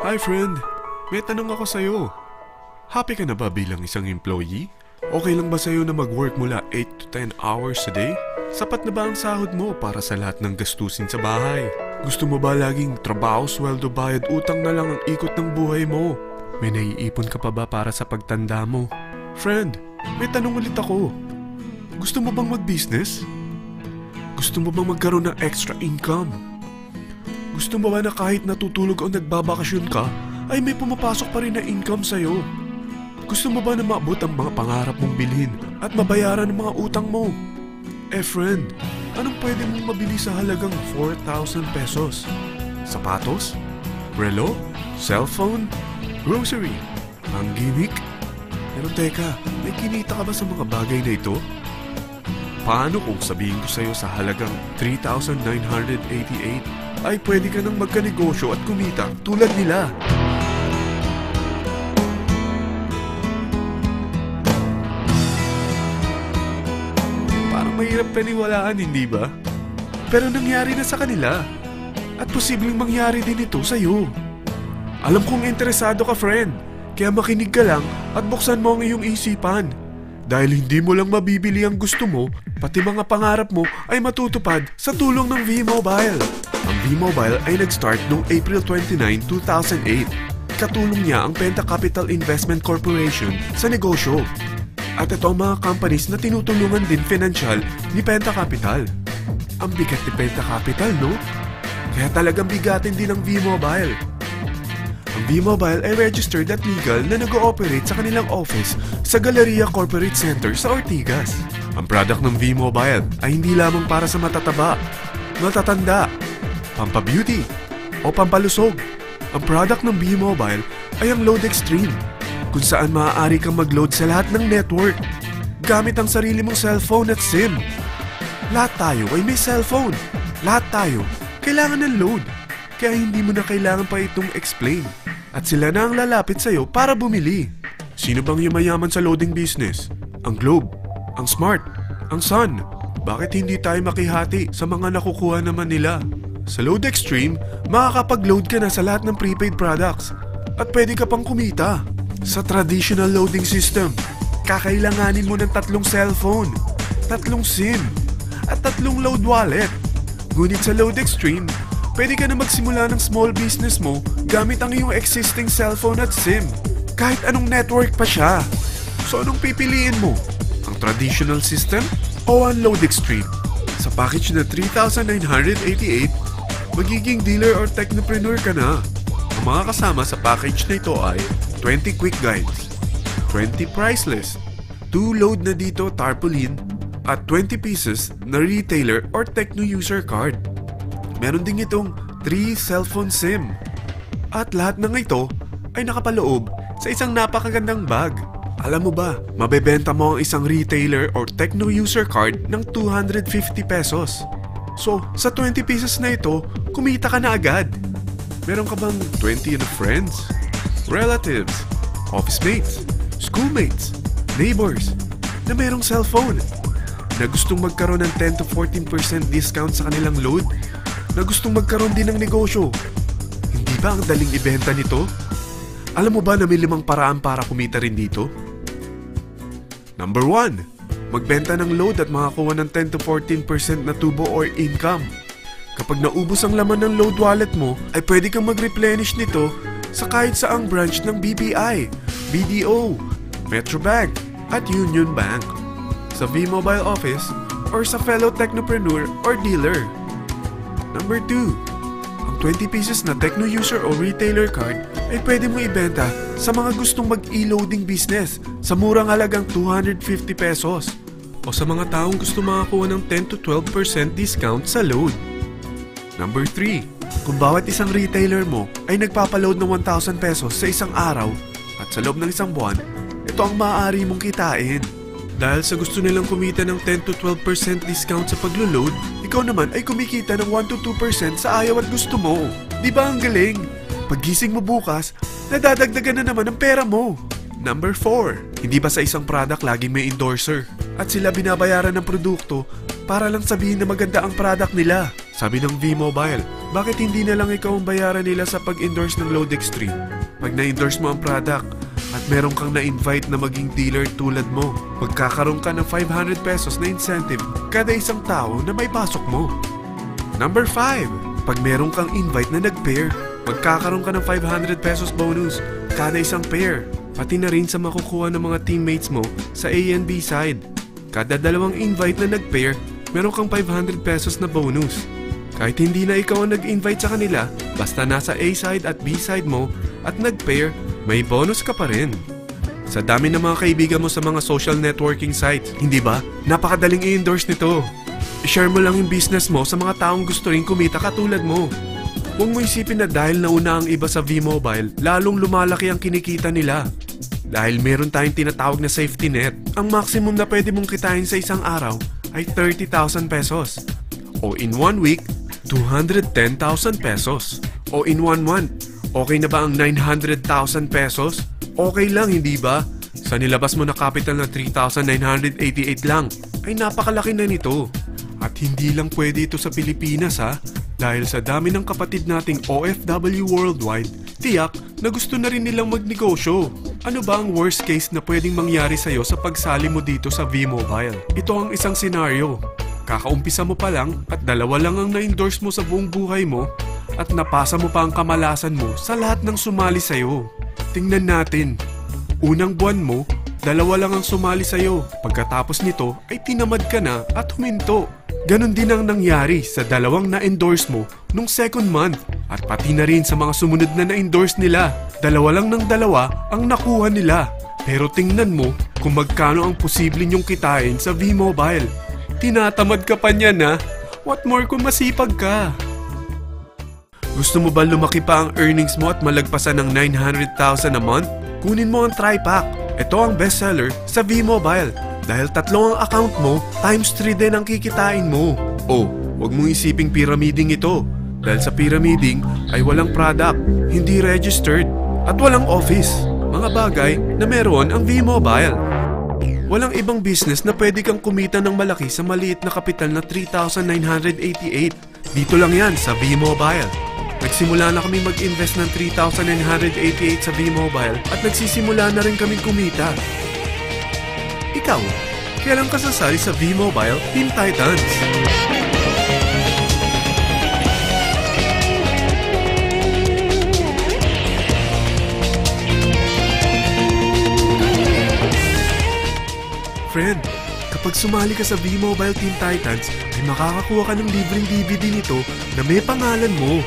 Hi friend, may tanong ako sa'yo. Happy ka na ba bilang isang employee? Okay lang ba sa'yo na mag-work mula 8 to 10 hours a day? Sapat na ba ang sahod mo para sa lahat ng gastusin sa bahay? Gusto mo ba laging trabaho, sweldo, bayad, utang na lang ang ikot ng buhay mo? May naiipon ka pa ba para sa pagtanda mo? Friend, may tanong ulit ako. Gusto mo bang mag-business? Gusto mo bang magkaroon ng extra income? Gusto mo ba na kahit natutulog o nagbabakasyon ka, ay may pumapasok pa rin na income sa'yo? Gusto mo ba na maabot ang mga pangarap mong bilhin at mabayaran ang mga utang mo? Friend, anong pwede mong mabili sa halagang 4,000 pesos? Sapatos? Relo? Cellphone? Grocery? Ang gimmick? Pero teka, may kinita ka ba sa mga bagay na ito? Paano kung sabihin ko sa'yo sa halagang 3,988 ay pwede ka nang magkanegosyo at kumita tulad nila? Parang mahirap paniwalaan, hindi ba? Pero nangyari na sa kanila. At posibleng mangyari din ito sa'yo. Alam kong interesado ka, friend. Kaya makinig ka lang at buksan mo ang iyong isipan. Dahil hindi mo lang mabibili ang gusto mo, pati mga pangarap mo ay matutupad sa tulong ng V-Mobile. Ang V-Mobile ay nag-start noong April 29, 2008. Katulong niya ang Penta Capital Investment Corporation sa negosyo. At ito ang mga companies na tinutulungan din financial ni Penta Capital. Ang bigat ni Penta Capital, no? Kaya talagang bigatin din ang V-Mobile. Ang V-Mobile ay registered at legal na nag-ooperate sa kanilang office sa Galleria Corporate Center sa Ortigas. Ang product ng V-Mobile ay hindi lamang para sa matataba, matatanda, pampabeauty, o pampalusog. Ang product ng V-Mobile ay ang Load Extreme, kung saan maaari kang mag-load sa lahat ng network gamit ang sarili mong cellphone at SIM. Lahat tayo ay may cellphone. Lahat tayo kailangan ng load. Kaya hindi mo na kailangan pa itong explain. At sila na ang lalapit sa'yo para bumili. Sino bang yumayaman sa loading business? Ang Globe, ang Smart, ang Sun. Bakit hindi tayo makihati sa mga nakukuha naman nila? Sa Load Extreme, makakapag-load ka na sa lahat ng prepaid products. At pwede ka pang kumita. Sa traditional loading system, kakailanganin mo ng 3 cellphone, 3 SIM, at 3 load wallet. Ngunit sa Load Extreme, pwede ka na magsimula ng small business mo gamit ang iyong existing cellphone at SIM. Kahit anong network pa siya. So anong pipiliin mo? Ang traditional system o ang Load Extreme? Sa package na 3,988, magiging dealer or technopreneur ka na. Ang mga kasama sa package na ito ay 20 quick guides, 20 price list, 2 load na dito tarpaulin, at 20 pieces na retailer or techno user card. Meron din itong 3 cellphone SIM. At lahat ng ito ay nakapaloob sa isang napakagandang bag. Alam mo ba, mabebenta mo ang isang retailer or techno user card ng 250 pesos. So, sa 20 pieces na ito, kumita ka na agad. Meron ka bang 20 na friends, relatives, office mates, schoolmates, neighbors na merong cellphone, na gustong magkaroon ng 10 to 14% discount sa kanilang load, na gustong magkaroon din ng negosyo? Hindi ba ang daling ibenta nito? Alam mo ba na may 5 paraan para kumita rin dito? Number 1, magbenta ng load at makakuha ng 10 to 14% na tubo or income. Kapag naubos ang laman ng load wallet mo, ay pwede kang mag-replenish nito sa kahit saang branch ng BPI, BDO, Metrobank, at Union Bank, sa V-Mobile office, or sa fellow technopreneur or dealer. Number 2, ang 20 pieces na techno user o retailer card ay pwede mo ibenta sa mga gustong mag-e-loading business sa murang halagang 250 pesos o sa mga taong gusto makakuha ng 10 to 12% discount sa load. Number 3, kung bawat isang retailer mo ay nagpapaload ng 1,000 pesos sa isang araw at sa loob ng isang buwan, ito ang maaari mong kitain. Dahil sa gusto nilang kumita ng 10 to 12% discount sa paglo-load, ikaw naman ay kumikita ng 1 to 2% sa ayaw at gusto mo. Di ba ang galing? Paggising mo bukas, nadadagdagan na naman ang pera mo. Number 4, hindi ba sa isang product laging may endorser? At sila binabayaran ng produkto para lang sabihin na maganda ang product nila. Sabi ng V-Mobile, Bakit hindi na lang ikaw ang bayaran nila sa pag-endorse ng Load Extreme? Pag na-endorse mo ang product at meron kang na-invite na maging dealer tulad mo, magkakaroon ka ng 500 pesos na incentive kada isang tao na may pasok mo. Number 5. Pag meron kang invite na nag-pair, magkakaroon ka ng 500 pesos bonus kada isang pair. Pati na rin sa makukuha ng mga teammates mo sa A and B side. Kada dalawang invite na nag-pair, meron kang 500 pesos na bonus. Kahit hindi na ikaw ang nag-invite sa kanila, basta nasa A side at B side mo at nag-pair, may bonus ka pa rin. Sa dami ng mga kaibigan mo sa mga social networking sites, hindi ba? Napakadaling i-endorse nito. I-share mo lang yung business mo sa mga taong gusto rin kumita katulad mo. Huwag mo isipin na dahil nauna ang iba sa V-Mobile, lalong lumalaki ang kinikita nila. Dahil meron tayong tinatawag na safety net, ang maximum na pwede mong kitain sa isang araw ay 30,000 pesos. O in 1 week, 210,000 pesos. O in 1 month, okay na ba ang 900,000 pesos? Okay lang, hindi ba? Sa nilabas mo na capital na 3,988 lang, ay napakalaki na nito. At hindi lang pwede ito sa Pilipinas ha, dahil sa dami ng kapatid nating OFW worldwide, tiyak na gusto na rin nilang magnegosyo. Ano ba ang worst case na pwedeng mangyari sa'yo sa pagsali mo dito sa V-Mobile? Ito ang isang senaryo. Kakaumpisa mo pa lang at dalawa lang ang na-endorse mo sa buong buhay mo at napasa mo pa ang kamalasan mo sa lahat ng sumali sa'yo. Tingnan natin. Unang buwan mo, dalawa lang ang sumali sa'yo. Pagkatapos nito ay tinamad ka na at huminto. Ganon din ang nangyari sa dalawang na-endorse mo nung second month at pati na rin sa mga sumunod na na-endorse nila. Dalawa lang ng dalawa ang nakuha nila. Pero tingnan mo kung magkano ang posible nyong kitain sa V-Mobile. Tinatamad ka pa niyan ha? What more kung masipag ka? Gusto mo ba lumaki pa ang earnings mo at malagpasan ng 900,000 a month? Kunin mo ang TriPack. Ito ang bestseller sa V-Mobile. Dahil 3 ang account mo, times 3 din ang kikitain mo. Oh, wag mong isiping pyramiding ito. Dahil sa pyramiding ay walang product, hindi registered, at walang office. Mga bagay na meron ang V-Mobile. Walang ibang business na pwede kang kumita ng malaki sa maliit na kapital na 3,988. Dito lang yan sa V-Mobile. Nagsimula na kami mag-invest ng 3,988 sa V-Mobile at nagsisimula na rin kaming kumita. Ikaw, kailan ka sasali sa V-Mobile Team Titans? Friend, kapag sumali ka sa V-Mobile Team Titans, ay makakakuha ka ng libreng DVD nito na may pangalan mo.